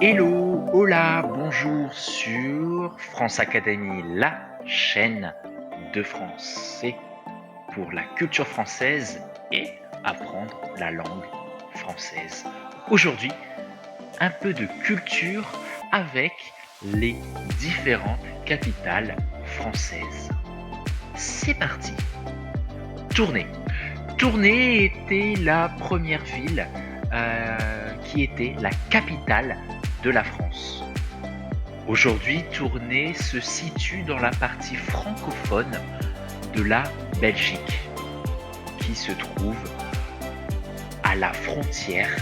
Hello, hola, bonjour sur France Académie, la chaîne de français pour la culture française et apprendre la langue française. Aujourd'hui, un peu de culture avec les différentes capitales françaises. C'est parti. Tournai. Tournai était la première ville qui était la capitale de la France. Aujourd'hui, Tournai se situe dans la partie francophone de la Belgique, qui se trouve à la frontière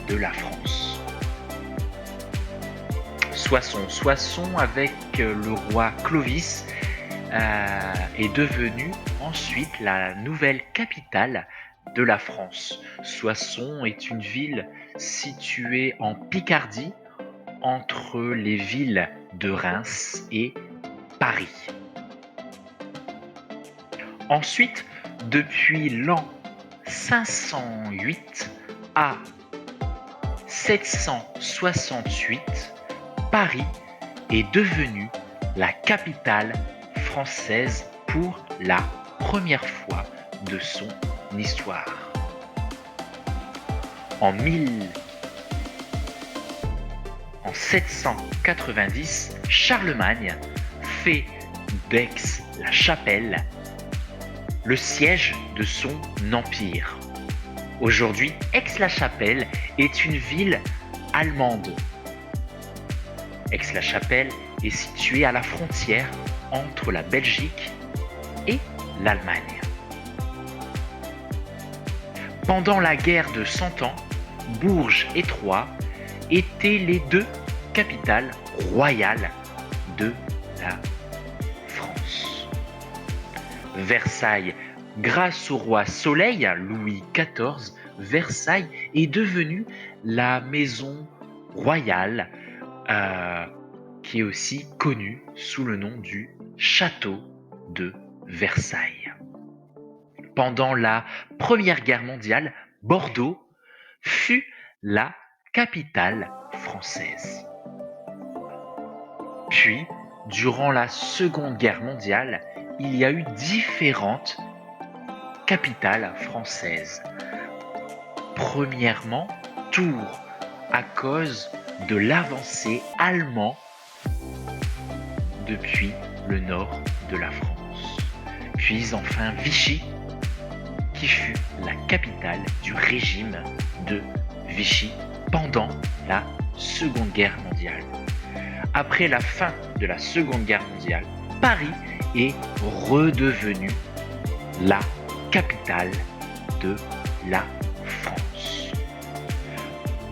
de la France. Soissons avec le roi Clovis est devenu ensuite la nouvelle capitale de la France. Soissons est une ville située en Picardie, entre les villes de Reims et Paris. Ensuite, depuis l'an 508 à 768, Paris est devenue la capitale française pour la première fois de son histoire. En 790, Charlemagne fait d'Aix-la-Chapelle le siège de son empire. Aujourd'hui, Aix-la-Chapelle est une ville allemande. Aix-la-Chapelle est située à la frontière entre la Belgique et l'Allemagne. Pendant la guerre de 100 ans, Bourges et Troyes étaient les deux capitales royales de la France. Versailles, grâce au roi Soleil, Louis XIV, Versailles est devenue la maison royale qui est aussi connue sous le nom du château de Versailles. Pendant la Première Guerre mondiale, Bordeaux fut la capitale française. Puis, durant la Seconde Guerre mondiale, il y a eu différentes capitales françaises. Premièrement, Tours, à cause de l'avancée allemande depuis le nord de la France. Puis enfin Vichy, qui fut la capitale du régime de Vichy pendant la Seconde Guerre mondiale. Après la fin de la Seconde Guerre mondiale, Paris est redevenu la capitale de la France.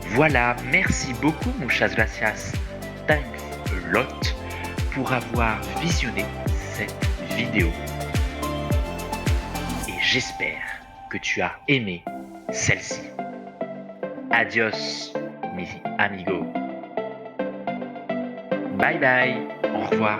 Voilà, merci beaucoup, muchas gracias, thanks a lot, pour avoir visionné cette vidéo. Et j'espère que tu as aimé celle-ci. Adios, mis amigos. Bye bye, au revoir.